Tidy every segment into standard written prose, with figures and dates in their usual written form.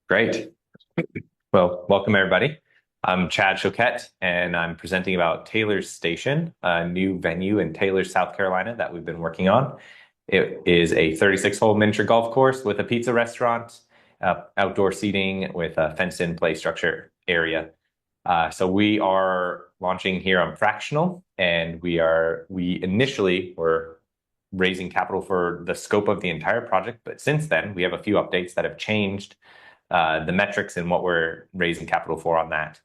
Great. Well, welcome everybody. I'm Chad Choquette, and I'm presenting about Taylor's Station, a new venue in Taylor, South Carolina that we've been working on. It is a 36-hole miniature golf course with a pizza restaurant, outdoor seating with a fenced-in play structure area. So we are launching here on Fractional, and we initially were raising capital for the scope of the entire project, but since then we have a few updates that have changed the metrics and what we're raising capital for on that.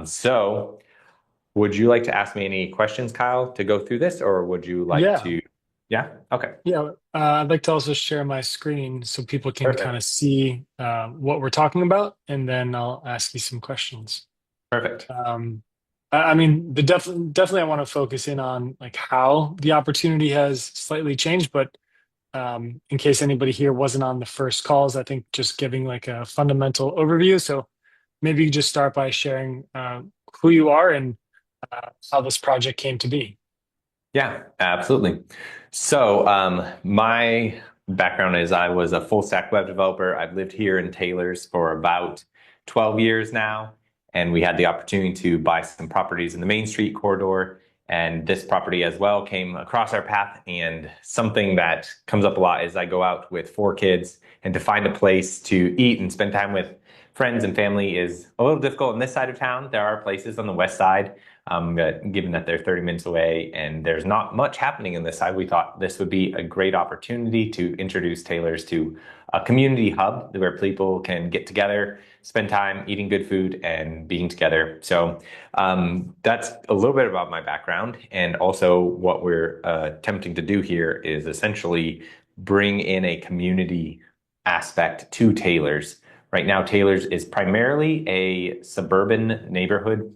So would you like to ask me any questions, Kyle, to go through this, or would you like Yeah, to? Yeah, okay, yeah. I'd like to also share my screen so people can kind perfect, of see what we're talking about, and then I'll ask you some questions. perfect. Um, I mean, definitely, I want to focus in on like how the opportunity has slightly changed, but in case anybody here wasn't on the first calls, I think just giving like a fundamental overview. So maybe you just start by sharing who you are and how this project came to be. Yeah, absolutely. So my background is I was a full stack web developer. I've lived here in Taylor's for about 12 years now, and we had the opportunity to buy some properties in the Main Street corridor. And this property as well came across our path. And something that comes up a lot is I go out with four kids, and to find a place to eat and spend time with friends and family is a little difficult in this side of town. There are places on the west side, but given that they're 30 minutes away and there's not much happening in this side, we thought this would be a great opportunity to introduce Taylor's to a community hub where people can get together, spend time eating good food and being together. So that's a little bit about my background. And also what we're attempting to do here is essentially bring in a community aspect to Taylor's. Right now, Taylor's is primarily a suburban neighborhood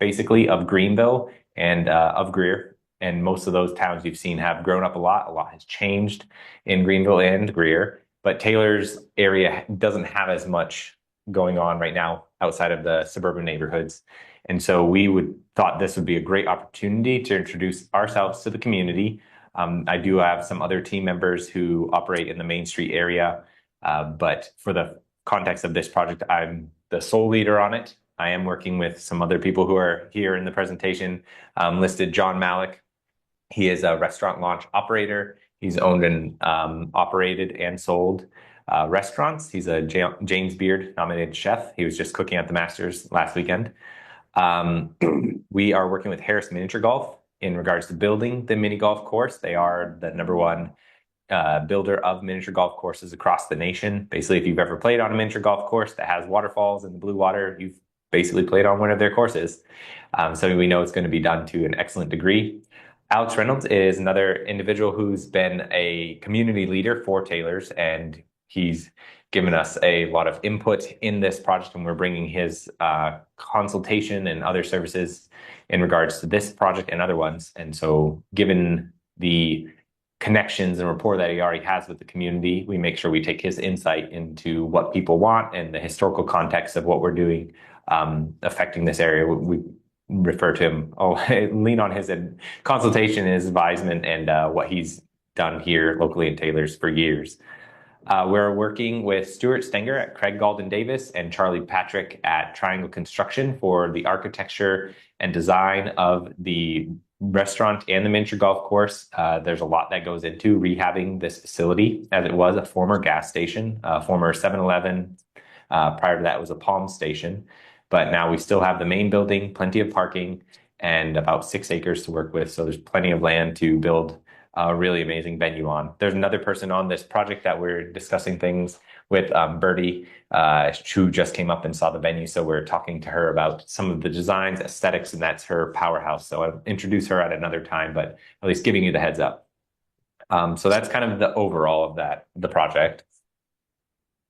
basically of Greenville and of Greer. And most of those towns you've seen have grown up a lot. A lot has changed in Greenville and Greer, but Taylor's area doesn't have as much going on right now outside of the suburban neighborhoods. And so we would thought this would be a great opportunity to introduce ourselves to the community. I do have some other team members who operate in the Main Street area, but for the context of this project, I'm the sole leader on it. I am working with some other people who are here in the presentation. Listed John Malik. He is a restaurant launch operator. He's owned and operated and sold restaurants. He's a James Beard nominated chef. He was just cooking at the Masters last weekend. Um, we are working with Harris Miniature Golf in regards to building the mini golf course. They are the number one builder of miniature golf courses across the nation. Basically, if you've ever played on a miniature golf course that has waterfalls and the blue water, you've basically played on one of their courses. So we know it's going to be done to an excellent degree. Alex Reynolds is another individual who's been a community leader for Taylor's, and he's given us a lot of input in this project, and we're bringing his consultation and other services in regards to this project and other ones. And so given the connections and rapport that he already has with the community, we make sure we take his insight into what people want and the historical context of what we're doing affecting this area. We refer to him, lean on his consultation, his advisement, and what he's done here locally in Taylor's for years. We're working with Stuart Stenger at Craig Galden Davis and Charlie Patrick at Triangle Construction for the architecture and design of the restaurant and the miniature golf course. There's a lot that goes into rehabbing this facility, as it was a former gas station, former 7-Eleven. Prior to that, it was a Palm station. But now we still have the main building, plenty of parking, and about 6 acres to work with. So there's plenty of land to build a really amazing venue on. There's another person on this project that we're discussing things with, Birdie, who just came up and saw the venue. So we're talking to her about some of the designs, aesthetics, and that's her powerhouse. So I'll introduce her at another time, but at least giving you the heads up. So that's kind of the overall of the project.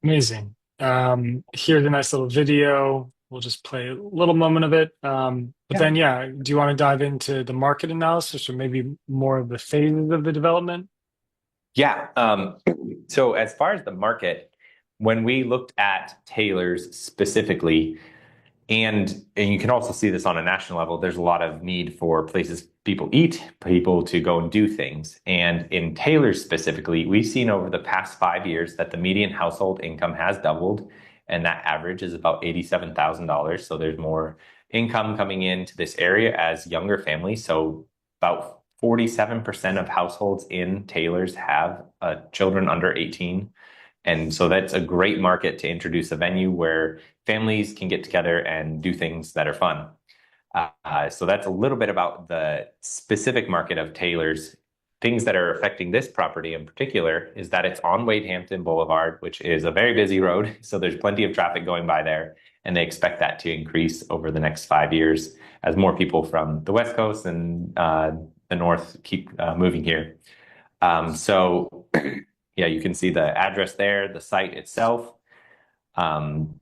Amazing. Here's a nice little video. We'll just play a little moment of it. But Yeah. then, yeah, do you want to dive into the market analysis or maybe more of the phases of the development? Yeah. So as far as the market, when we looked at Taylor's specifically, and you can also see this on a national level, there's a lot of need for places people eat, people to go and do things. And in Taylor's specifically, we've seen over the past 5 years that the median household income has doubled. and that average is about $87,000. So there's more income coming into this area as younger families. So about 47% of households in Taylor's have children under 18. And so that's a great market to introduce a venue where families can get together and do things that are fun. So that's a little bit about the specific market of Taylor's. Things that are affecting this property in particular is that it's on Wade Hampton Boulevard, which is a very busy road. So there's plenty of traffic going by there. And they expect that to increase over the next 5 years as more people from the West Coast and the North keep moving here. So, yeah, you can see the address there, the site itself.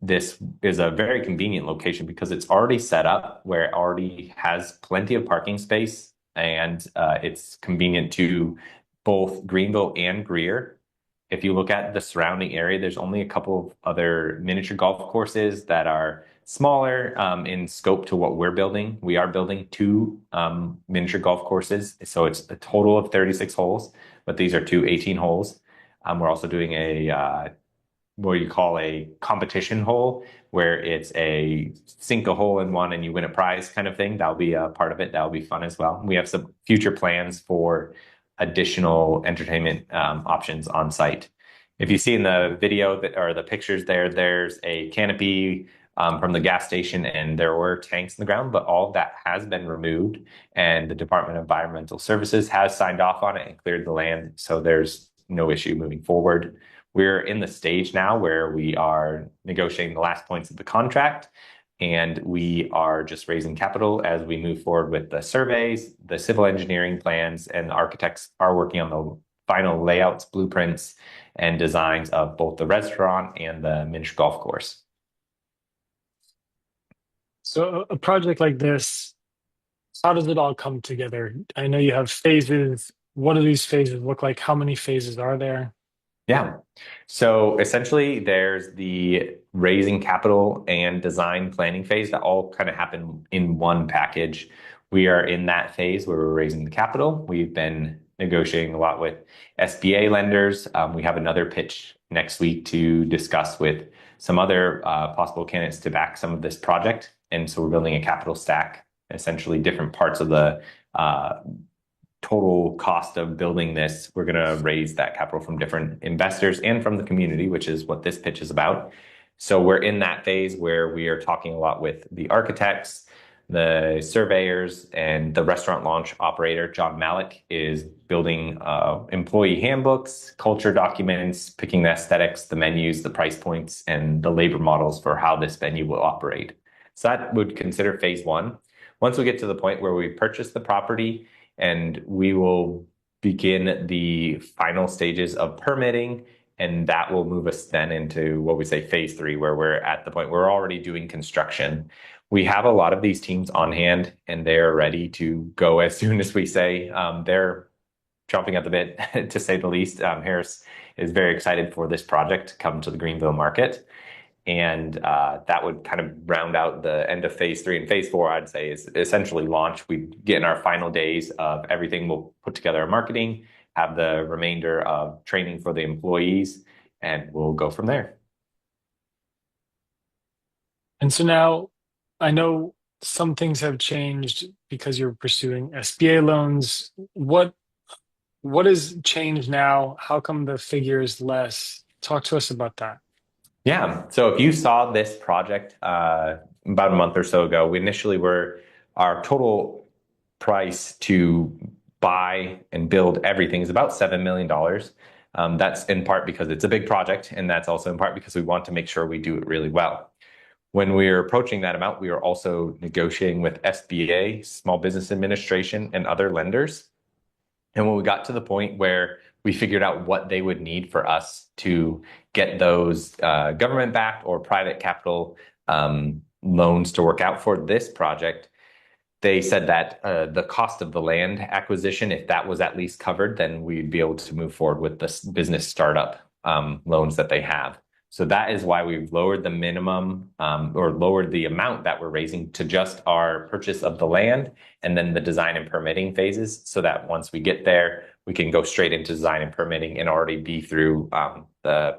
This is a very convenient location because it's already set up where it already has plenty of parking space, and it's convenient to both Greenville and Greer. If you look at the surrounding area, there's only a couple of other miniature golf courses that are smaller in scope to what we're building. We are building two miniature golf courses, so it's a total of 36 holes, but these are two 18 holes. We're also doing a what you call a competition hole, where it's a sink a hole in one and you win a prize kind of thing. That'll be a part of it. That'll be fun as well. We have some future plans for additional entertainment options on site. If you see in the video that or the pictures there, there's a canopy from the gas station, and there were tanks in the ground, but all of that has been removed, and the Department of Environmental Services has signed off on it and cleared the land, so there's no issue moving forward. We're in the stage now where we are negotiating the last points of the contract, and we are just raising capital as we move forward with the surveys, the civil engineering plans, and the architects are working on the final layouts, blueprints, and designs of both the restaurant and the miniature golf course. So a project like this, how does it all come together? I know you have phases. What do these phases look like? How many phases are there? Yeah. So essentially, there's the raising capital and design planning phase that all kind of happen in one package. We are in that phase where we're raising the capital. We've been negotiating a lot with SBA lenders. We have another pitch next week to discuss with some other possible candidates to back some of this project. And so we're building a capital stack, essentially different parts of the total cost of building this. We're going to raise that capital from different investors and from the community, which is what this pitch is about. So we're in that phase where we are talking a lot with the architects, the surveyors, and the restaurant launch operator. John Malik is building employee handbooks, culture documents, picking the aesthetics, the menus, the price points, and the labor models for how this venue will operate. So that would consider phase one. Once we get to the point where we purchase the property, and we will begin the final stages of permitting, and that will move us then into what we say phase three, where we're at the point where we're already doing construction. We have a lot of these teams on hand, and they're ready to go as soon as we say. They're chomping at the bit, to say the least. Harris is very excited for this project to come to the Greenville market. And that would kind of round out the end of phase three. And phase four, I'd say, is essentially launch. We get in our final days of everything. We'll put together our marketing, have the remainder of training for the employees, and we'll go from there. And so now I know some things have changed because you're pursuing SBA loans. What has changed now? How come the figure is less? Talk to us about that. Yeah. So if you saw this project about a month or so ago, we initially were our total price to buy and build everything is about $7 million. That's in part because it's a big project, and that's also in part because we want to make sure we do it really well. When we were approaching that amount, we were also negotiating with SBA, Small Business Administration, and other lenders. And when we got to the point where we figured out what they would need for us to get those government-backed or private capital loans to work out for this project, they said that the cost of the land acquisition, if that was at least covered, then we'd be able to move forward with the business startup loans that they have. So that is why we've lowered the minimum or lowered the amount that we're raising to just our purchase of the land and then the design and permitting phases, so that once we get there, we can go straight into design and permitting and already be through the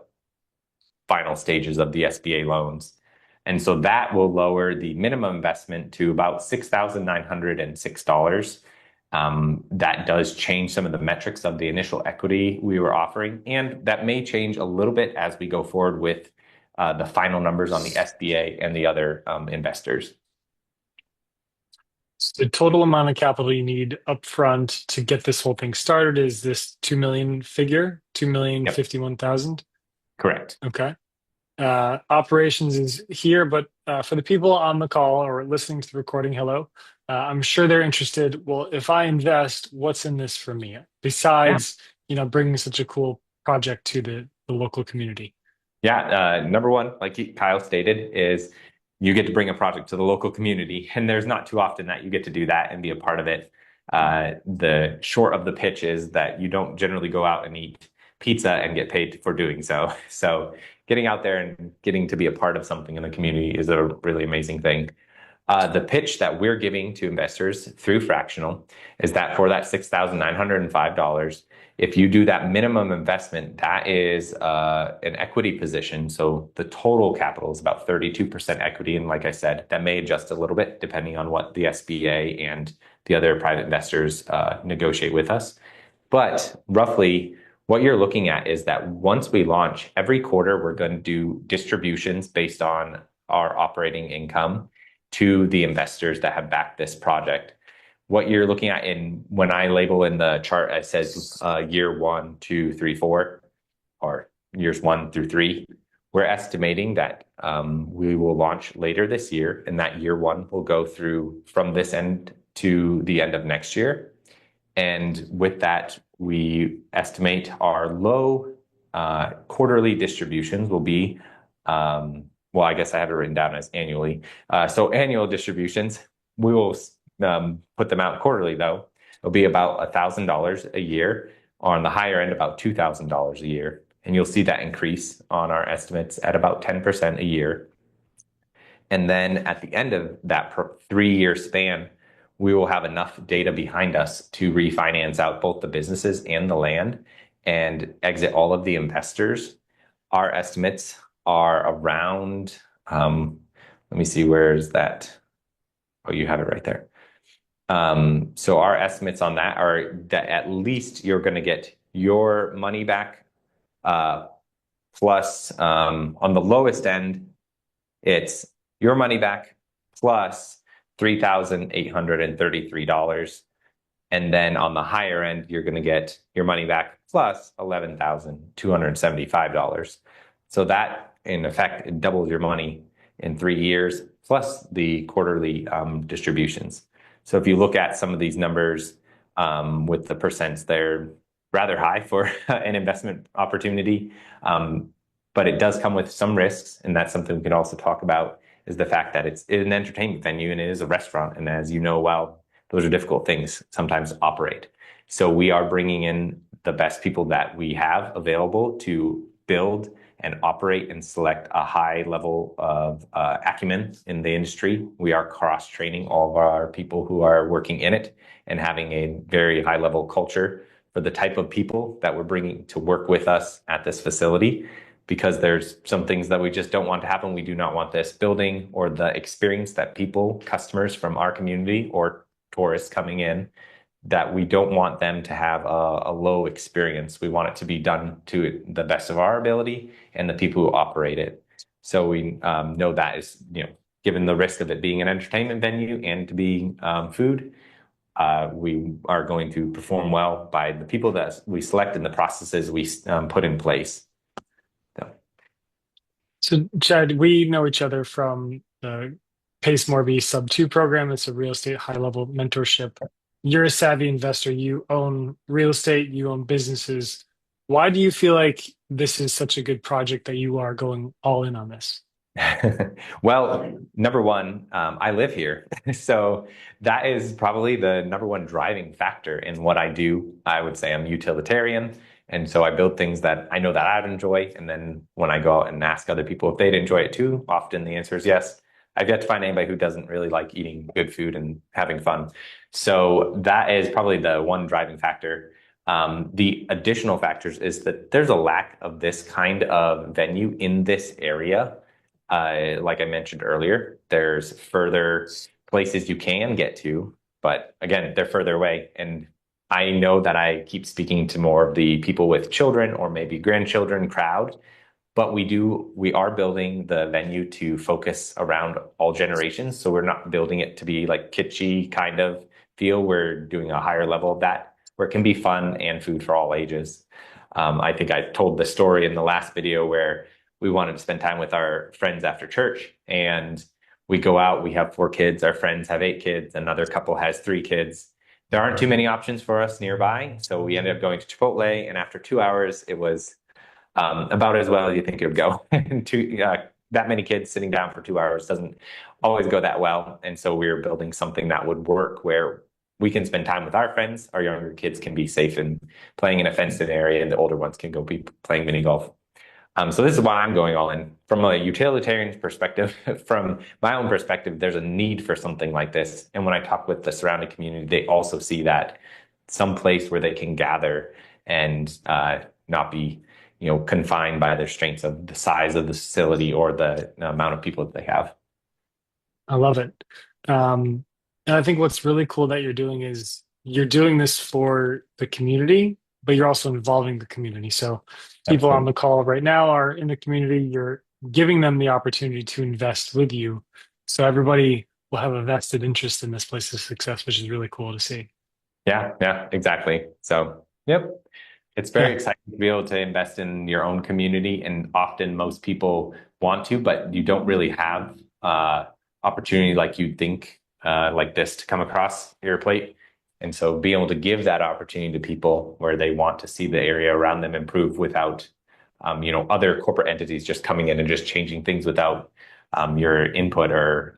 final stages of the SBA loans. And so that will lower the minimum investment to about $6,906. That does change some of the metrics of the initial equity we were offering, and that may change a little bit as we go forward with the final numbers on the SBA and the other investors. So the total amount of capital you need upfront to get this whole thing started is this 2 million figure, Yep, 2,051,000. correct. Okay. Operations is here, but for the people on the call or listening to the recording, hello. I'm sure they're interested. Well, if I invest, what's in this for me Yeah. besides, bringing such a cool project to the local community? Yeah, number one, like Kyle stated, is you get to bring a project to the local community, and there's not too often that you get to do that and be a part of it. The short of the pitch is that you don't generally go out and eat pizza and get paid for doing so. So getting out there and getting to be a part of something in the community is a really amazing thing. The pitch that we're giving to investors through Fractional is that for that $6,905, if you do that minimum investment, that is an equity position. So the total capital is about 32% equity. And like I said, that may adjust a little bit depending on what the SBA and the other private investors negotiate with us. But roughly, what you're looking at is that once we launch, every quarter we're going to do distributions based on our operating income to the investors that have backed this project. What you're looking at in when I label in the chart, it says year 1, 2, 3, 4, or years 1 through 3. We're estimating that we will launch later this year, and that year 1 will go through from this end to the end of next year. And with that, we estimate our low quarterly distributions will be, well, I guess I have it written down as annually. So annual distributions, we will put them out quarterly though. It'll be about $1,000 a year, or on the higher end, about $2,000 a year. And you'll see that increase on our estimates at about 10% a year. And then at the end of that 3-year span, we will have enough data behind us to refinance out both the businesses and the land and exit all of the investors. Our estimates are around, let me see, where is that? Oh, you have it right there. So our estimates on that are that at least you're going to get your money back, plus on the lowest end, it's your money back plus $3,833. And then on the higher end, you're going to get your money back plus $11,275. So that, in effect, it doubles your money in 3 years, plus the quarterly distributions. So if you look at some of these numbers with the percents, they're rather high for an investment opportunity. But it does come with some risks, and that's something we can also talk about, is the fact that it's an entertainment venue and it is a restaurant. And as you know, well, those are difficult things sometimes to operate. So we are bringing in the best people that we have available to build and operate and select a high level of acumen in the industry. We are cross-training all of our people who are working in it and having a very high level culture for the type of people that we're bringing to work with us at this facility, because there's some things that we just don't want to happen. We do not want this building or the experience that people, customers from our community or tourists coming in, that we don't want them to have a low experience. We want it to be done to the best of our ability and the people who operate it. So we know that is, given the risk of it being an entertainment venue and to be food, we are going to perform well by the people that we select and the processes we put in place. So, Chad, we know each other from the Pace Morby Sub 2 program. It's a real estate high level mentorship. You're a savvy investor. You own real estate, you own businesses. Why do you feel like this is such a good project that you are going all in on this? Well, number one, I live here. So that is probably the number one driving factor in what I do. I would say I'm utilitarian. And so I build things that I know that I'd enjoy. And then when I go out and ask other people if they'd enjoy it too, often the answer is yes. I've yet to find anybody who doesn't really like eating good food and having fun. So that is probably the one driving factor. The additional factors is that there's a lack of this kind of venue in this area. Like I mentioned earlier, there's further places you can get to, but again, they're further away. And I know that I keep speaking to more of the people with children or maybe grandchildren crowd, but we are building the venue to focus around all generations. So we're not building it to be like kitschy kind of feel. We're doing a higher level of that where it can be fun and food for all ages. I think I told the story in the last video where we wanted to spend time with our friends after church, and we go out, we have 4 kids, our friends have 8 kids, another couple has 3 kids. There aren't too many options for us nearby. So we ended up going to Chipotle, and after 2 hours, it was about as well as you think it would go. That many kids sitting down for 2 hours doesn't always go that well. And so we're building something that would work where we can spend time with our friends. Our younger kids can be safe and playing in a fenced-in area, and the older ones can go be playing mini golf. So this is why I'm going all in. From a utilitarian perspective, from my own perspective, there's a need for something like this. And when I talk with the surrounding community, they also see that some place where they can gather and not be, confined by the restraints of the size of the facility or the amount of people that they have. I love it. And I think what's really cool that you're doing is you're doing this for the community, but you're also involving the community. So people on Absolutely. the call right now are in the community. You're giving them the opportunity to invest with you. So everybody will have a vested interest in this place's success, which is really cool to see. Yeah, exactly. So, yep. It's very Yeah. exciting to be able to invest in your own community, and often most people want to, but you don't really have opportunity like you'd think like this to come across your plate. And so being able to give that opportunity to people where they want to see the area around them improve without other corporate entities just coming in and just changing things without your input or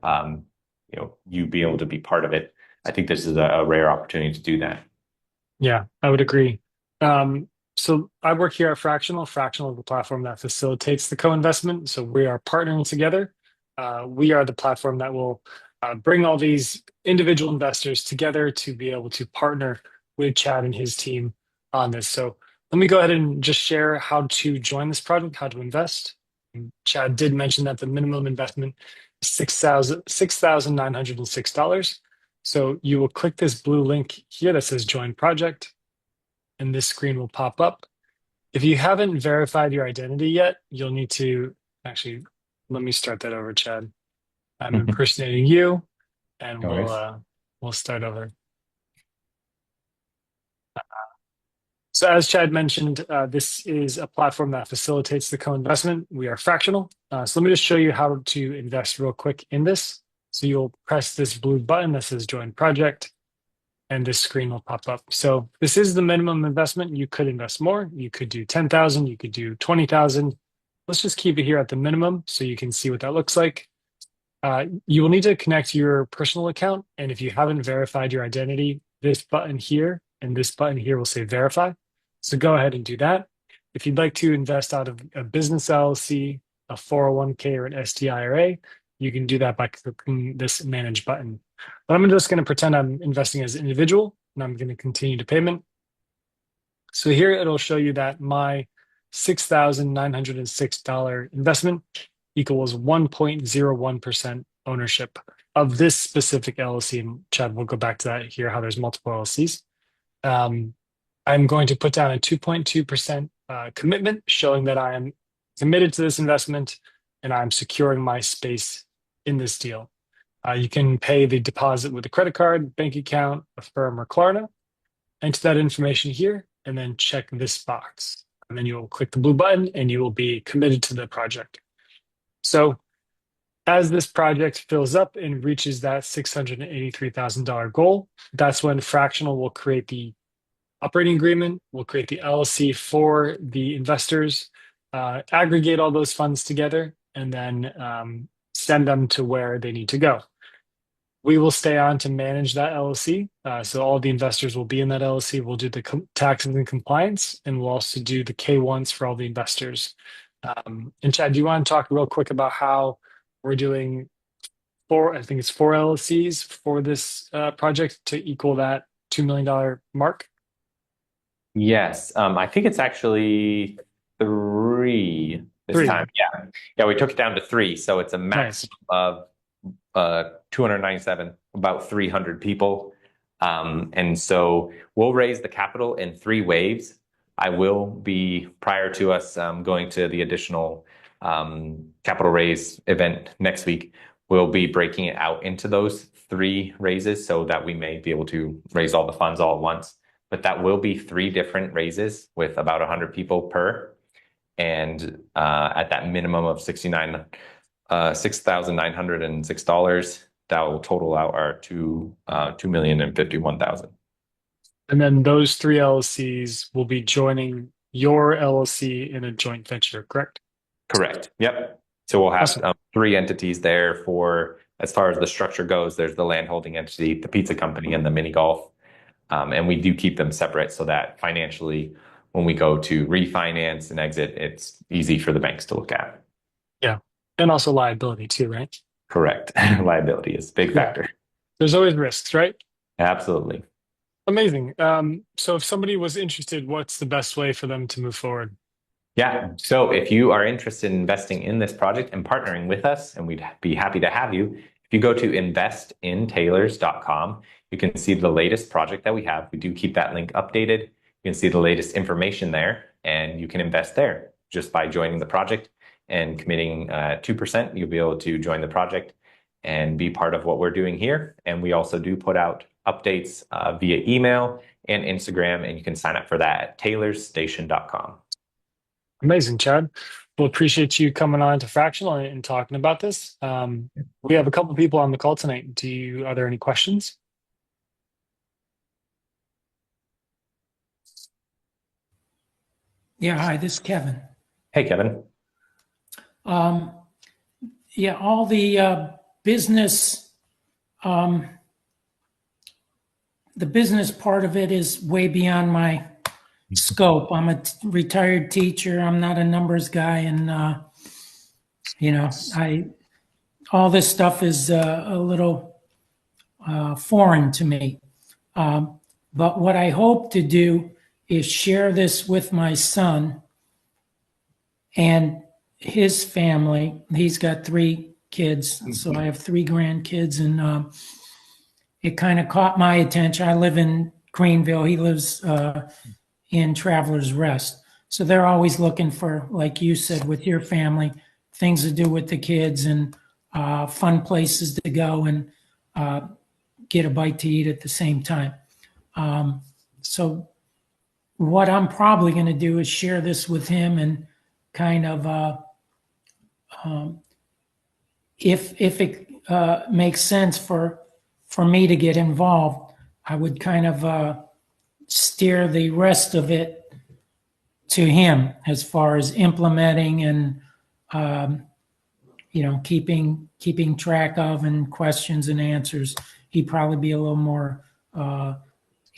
you being able to be part of it. I think this is a rare opportunity to do that. Yeah, I would agree. Um, so I work here at Fractional. Fractional is the platform that facilitates the co-investment. So we are partnering together. We are the platform that will bring all these individual investors together to be able to partner with Chad and his team on this. So let me go ahead and just share how to join this project, how to invest. Chad did mention that the minimum investment is $6,906. So you will click this blue link here that says join project, and this screen will pop up. If you haven't verified your identity yet, you'll need to actually, let me start that over, Chad. I'm impersonating you, and No worries. we'll start over. So as Chad mentioned, this is a platform that facilitates the co-investment. We are Fractional. So let me just show you how to invest real quick in this. So you'll press this blue button that says join project, and this screen will pop up. So this is the minimum investment. You could invest more. You could do 10,000, you could do 20,000. Let's just keep it here at the minimum so you can see what that looks like. You will need to connect your personal account. And if you haven't verified your identity, this button here and this button here will say verify. So go ahead and do that. If you'd like to invest out of a business LLC, a 401k, or an STIRA, you can do that by clicking this manage button. But I'm just going to pretend I'm investing as an individual, and I'm going to continue to payment. So here it'll show you that my $6,906 investment equals 1.01% ownership of this specific LLC. And Chad, we'll go back to that here, how there's multiple LLCs. I'm going to put down a 2.2% commitment showing that I am committed to this investment and I'm securing my space in this deal. You can pay the deposit with a credit card, bank account, Affirm, or Klarna. Enter that information here and then check this box. And then you'll click the blue button and you will be committed to the project. So as this project fills up and reaches that $683,000 goal, that's when Fractional will create the operating agreement, we'll create the LLC for the investors, aggregate all those funds together, and then send them to where they need to go. We will stay on to manage that LLC. So all the investors will be in that LLC. We'll do the taxes and compliance, and we'll also do the K-1s for all the investors. And Chad, do you want to talk real quick about how we're doing I think it's 4 LLCs for this project to equal that $2 million mark? Yes, I think it's actually three this Three. time. Yeah, yeah, we took it down to three, so it's a Nice. maximum of 297, about 300 people. And so we'll raise the capital in three waves. I will be, prior to us going to the additional capital raise event next week, we'll be breaking it out into those three raises so that we may be able to raise all the funds all at once. But that will be three different raises with about 100 people per. And at that minimum of $6,906, that will total out our 2,051,000. And then those three LLCs will be joining your LLC in a joint venture, correct? Correct. Yep. So we'll have Awesome. three entities there for, as far as the structure goes, there's the land holding entity, the pizza company, and the mini golf. And we do keep them separate so that financially, when we go to refinance and exit, it's easy for the banks to look at. Yeah. And also liability too, right? Correct. Liability is a big Yeah. factor. There's always risks, right? Absolutely. Amazing. So if somebody was interested, what's the best way for them to move forward? Yeah. So if you are interested in investing in this project and partnering with us, and we'd be happy to have you, if you go to investintailors.com, you can see the latest project that we have. We do keep that link updated. You can see the latest information there, and you can invest there just by joining the project and committing 2%. You'll be able to join the project and be part of what we're doing here. And we also do put out updates via email and Instagram, and you can sign up for that at taylorsStation.com. Amazing, Chad. Well, appreciate you coming on to Fractional and talking about this. We have a couple people on the call tonight. Are there any questions? Yeah, hi, this is Kevin. Hey, Kevin. Um, yeah, all business, um, the business part of it is way beyond my scope. I'm a retired teacher. I'm not a numbers guy, and all this stuff is a little foreign to me. But what I hope to do is share this with my son and his family. He's got three kids, so I have three grandkids, and it kind of caught my attention. I live in Greenville. He lives in Travelers Rest. So they're always looking for, like you said, with your family, things to do with the kids and fun places to go and get a bite to eat at the same time. So what I'm probably going to do is share this with him and kind of, if it makes sense for me to get involved, I would kind of steer the rest of it to him as far as implementing and keeping track of and questions and answers. He'd probably be a little more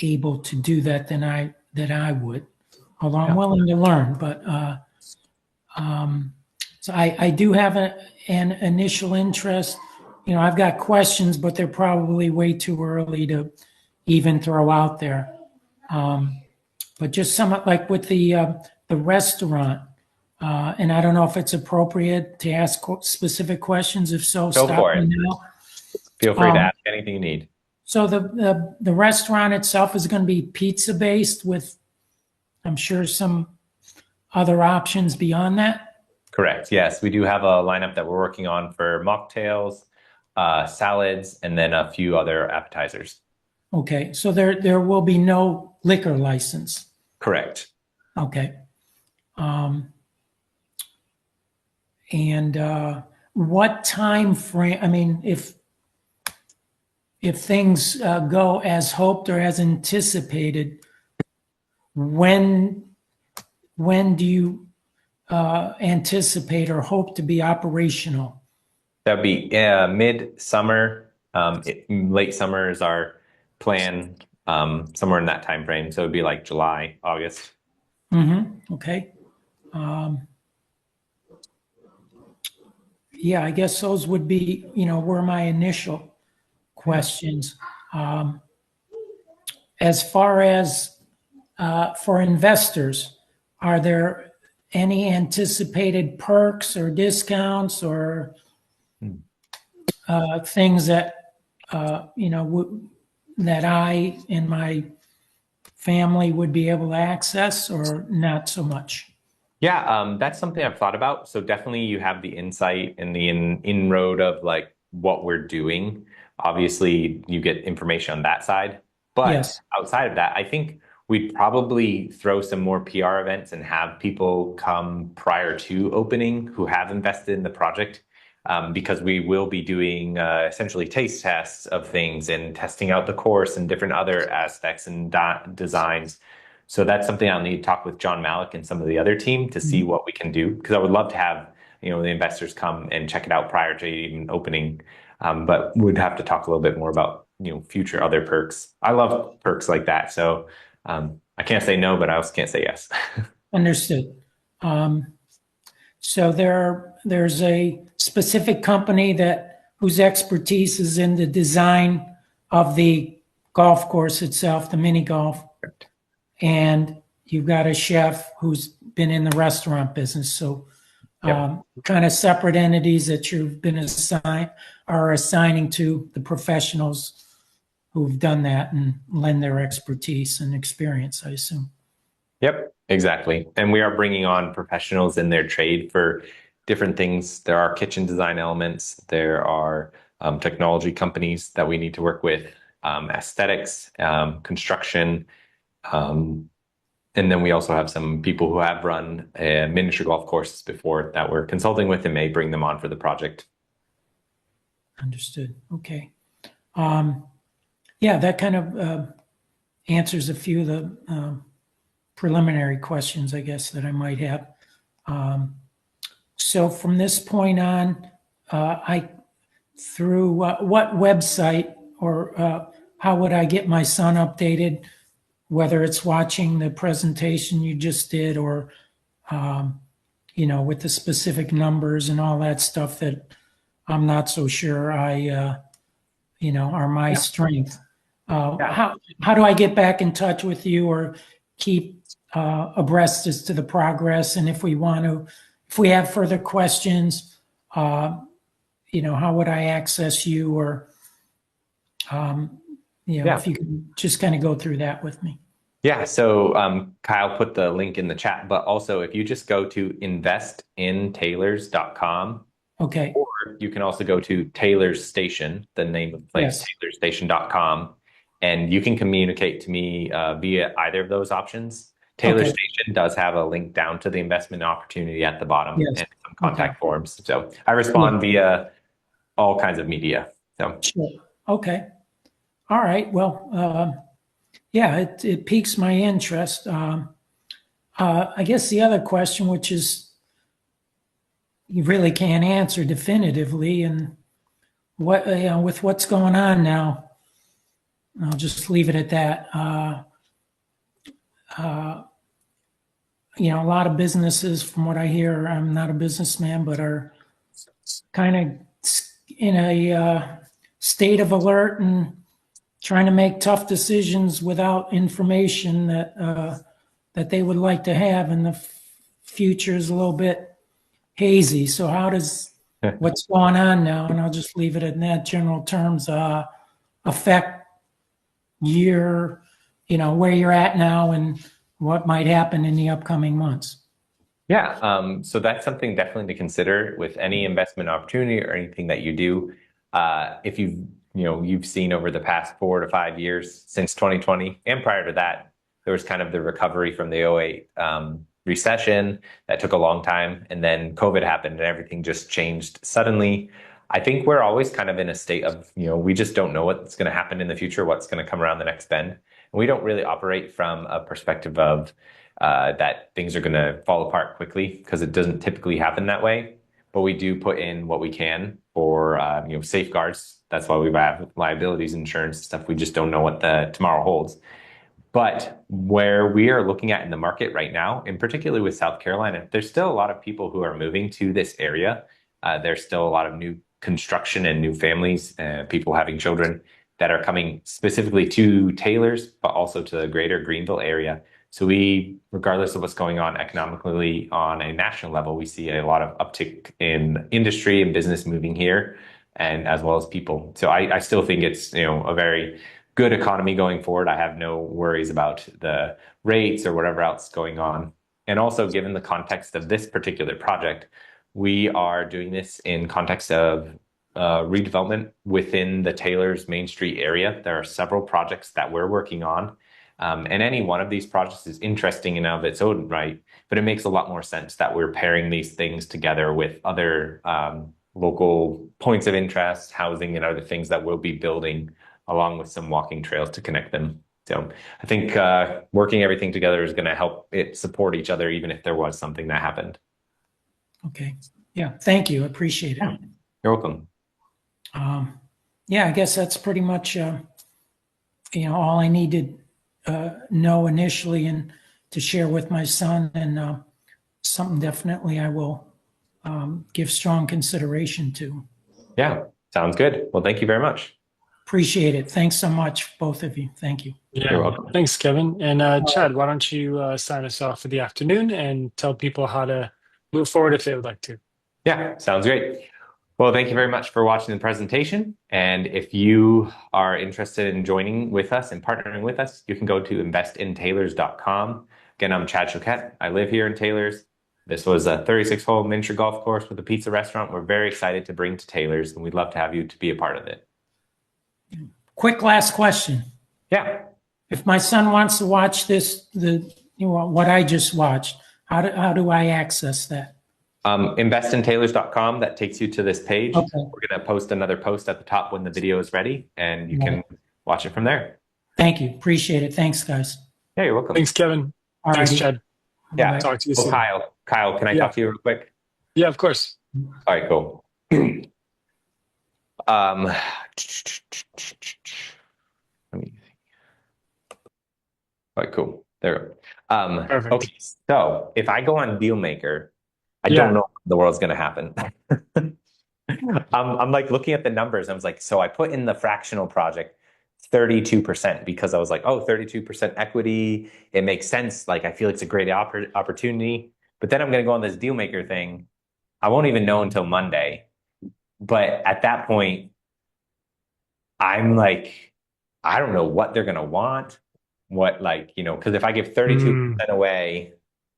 able to do that than I would, although I'm willing to learn. But so I do have an initial interest. I've got questions, but they're probably way too early to even throw out there. But just somewhat like with the restaurant, and I don't know if it's appropriate to ask specific questions. If so, Go stop for me it. now. Feel free to ask anything you need. So the restaurant itself is going to be pizza based with, I'm sure, some other options beyond that. Correct. Yes, we do have a lineup that we're working on for mocktails, salads, and then a few other appetizers. Okay, so there will be no liquor license. Correct. Okay. And what time frame? I mean, if things go as hoped or as anticipated, when do you anticipate or hope to be operational? That'd be mid-summer. Late summer is our plan, somewhere in that time frame. So it'd be like July, August. Okay. Yeah, I guess those would be, were my initial questions. As far as for investors, are there any anticipated perks or discounts or things that that I and my family would be able to access, or not so much? Yeah, that's something I've thought about. So definitely you have the insight and the inroad of like what we're doing. Obviously, you get information on that side. But Yes. outside of that, I think we'd probably throw some more PR events and have people come prior to opening who have invested in the project. Because we will be doing essentially taste tests of things and testing out the course and different other aspects and designs. So that's something I'll need to talk with John Malik and some of the other team to see what we can do. Because I would love to have, the investors come and check it out prior to even opening. But we'd have to talk a little bit more about, future other perks. I love perks like that. So I can't say no, but I also can't say yes. Understood. So there's a specific company whose expertise is in the design of the golf course itself, the mini golf, and you've got a chef who's been in the restaurant business. So Yep. kind of separate entities that you've been assigning to the professionals who've done that and lend their expertise and experience, I assume. Yep, exactly. And we are bringing on professionals in their trade for different things. There are kitchen design elements. There are technology companies that we need to work with, aesthetics, construction. Um, and then we also have some people who have run miniature golf courses before that we're consulting with and may bring them on for the project. Understood. Okay. Yeah, that kind of answers a few of the preliminary questions, I guess, that I might have. So from this point on, through what website or how would I get my son updated, whether it's watching the presentation you just did or, with the specific numbers and all that stuff that I'm not so sure are my strength. How do I get back in touch with you or keep abreast as to the progress? And if we have further questions, how would I access you? Or, if you could just kind of go through that with me. Yeah, so Kyle put the link in the chat, but also if you just go to investintailors.com, Okay. or you can also go to Taylor's Station, the name of the place, taylorstation.com, and you can communicate to me via either of those options. Taylor Station does have a link down to the investment opportunity at the bottom and some contact forms. So I respond via all kinds of media. So sure. Okay. All right. Well, it piques my interest. I guess the other question, which is you really can't answer definitively, and with what's going on now, I'll just leave it at that. A lot of businesses, from what I hear, I'm not a businessman, but are kind of in a state of alert and trying to make tough decisions without information that they would like to have, and the future is a little bit hazy. So how does what's going on now, and I'll just leave it in that general terms, affect where you're at now and what might happen in the upcoming months? Yeah, so that's something definitely to consider with any investment opportunity or anything that you do. If you've seen over the past 4 to 5 years since 2020 and prior to that, there was kind of the recovery from the '08 recession that took a long time, and then COVID happened and everything just changed suddenly. I think we're always kind of in a state of, we just don't know what's going to happen in the future, what's going to come around the next bend. And we don't really operate from a perspective of that things are going to fall apart quickly, because it doesn't typically happen that way. But we do put in what we can for safeguards. That's why we have liabilities insurance and stuff. We just don't know what the tomorrow holds. But where we are looking at in the market right now, and particularly with South Carolina, there's still a lot of people who are moving to this area. There's still a lot of new construction and new families, people having children that are coming specifically to Taylor's, but also to the greater Greenville area So regardless of what's going on economically on a national level, we see a lot of uptick in industry and business moving here, and as well as people. So I still think it's, a very good economy going forward. I have no worries about the rates or whatever else going on. And also, given the context of this particular project, we are doing this in context of redevelopment within the Taylor's Main Street area. There are several projects that we're working on. And any one of these projects is interesting in and of its own right, but it makes a lot more sense that we're pairing these things together with other local points of interest, housing, and other things that we'll be building along with some walking trails to connect them. So I think working everything together is going to help it support each other, even if there was something that happened. Okay. Yeah. Thank you. Appreciate it. Yeah. You're welcome. Yeah, I guess that's pretty much, all I needed know initially and to share with my son, and something definitely I will give strong consideration to. Yeah, sounds good. Well, thank you very much. Appreciate it. Thanks so much, both of you. Thank you. Yeah. You're welcome. Thanks, Kevin. And Chad, why don't you sign us off for the afternoon and tell people how to move forward if they would like to. Yeah, sounds great. Well, thank you very much for watching the presentation. And if you are interested in joining with us and partnering with us, you can go to investintaylors.com. Again, I'm Chad Choquette. I live here in Taylors. This was a 36-hole miniature golf course with a pizza restaurant. We're very excited to bring to Taylors, and we'd love to have you to be a part of it. Quick last question. Yeah. If my son wants to watch this, what I just watched, how do I access that? Investintaylors.com, that takes you to this page. Okay. We're going to post another post at the top when the video is ready, and you can watch it from there. Thank you. Appreciate it. Thanks, guys. Yeah, you're welcome. Thanks, Kevin. All Thanks, righty. Chad. Yeah. Talk to you Well, soon. Kyle, can I talk to you real quick? Yeah, of course. All right, cool. Let me think. All right, cool. There we go. Perfect. Okay, so if I go on Dealmaker, I Yeah. don't know if the world's going to happen. I'm like looking at the numbers. I was like, so I put in the fractional project 32% because I was like, oh, 32% equity. It makes sense. Like, I feel it's a great opportunity. But then I'm going to go on this Dealmaker thing. I won't even know until Monday. But at that point, I'm like, I don't know what they're going to want. What, like, because if I give 32% away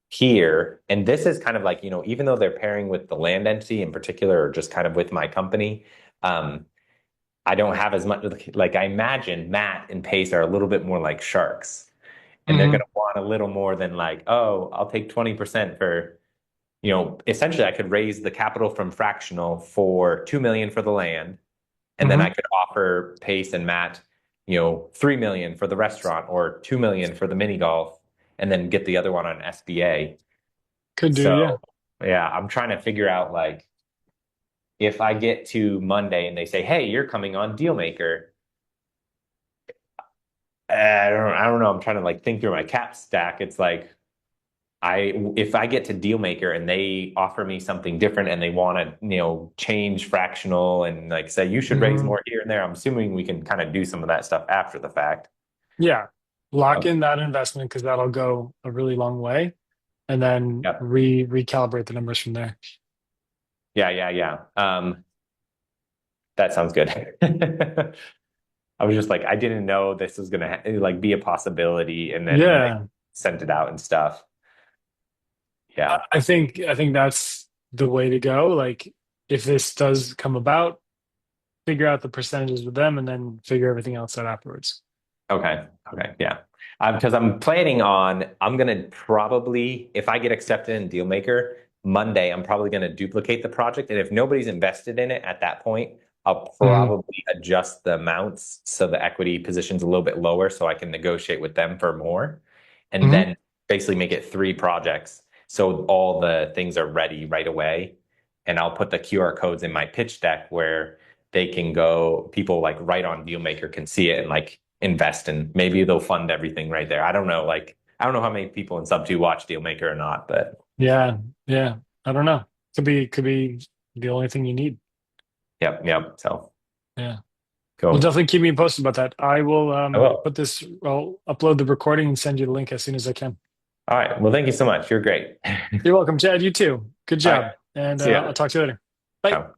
here, and this is kind of like, even though they're pairing with the land entity in particular, or just kind of with my company, I don't have as much, like, I imagine Matt and Pace are a little bit more like sharks, and they're going to want a little more than like, oh, I'll take 20% for, essentially I could raise the capital from fractional for 2 million for the land, and then I could offer Pace and Matt, 3 million for the restaurant or 2 million for the mini golf, and then get the other one on SBA. Could do, yeah, I'm trying to figure out, like, if I get to Monday and they say, hey, you're coming on Dealmaker, I don't know. I'm trying to like think through my cap stack. It's like, if I get to Dealmaker and they offer me something different and they want to, change fractional and like say you should raise more here and there, I'm assuming we can kind of do some of that stuff after the fact. Yeah. Lock in that investment because that'll go a really long way, and then recalibrate the numbers from there. Yeah. That sounds good. I was just like, I didn't know this was gonna like be a possibility, and then like, sent it out and stuff. Yeah, I think that's the way to go. Like, if this does come about, figure out the percentages with them, and then figure everything else out afterwards. Okay, yeah. Because I'm planning on, I'm gonna probably, if I get accepted in Dealmaker Monday, I'm probably gonna duplicate the project, and if nobody's invested in it at that point, I'll probably adjust the amounts so the equity position's a little bit lower, so I can negotiate with them for more, and then basically make it 3 projects. So all the things are ready right away. And I'll put the QR codes in my pitch deck where they can go, people like right on Dealmaker can see it and like invest, and maybe they'll fund everything right there. I don't know. Like, I don't know how many people in Sub 2 watch Dealmaker or not, but yeah. I don't know. Could be the only thing you need. Yep. So Yeah. Well, Cool. definitely keep me posted about that. I will I will. I'll upload the recording and send you the link as soon as I can. All right. Well, thank you so much. You're great. You're welcome, Chad. You too. Good All right. job. And See ya. I'll talk to you later. Bye. Ciao.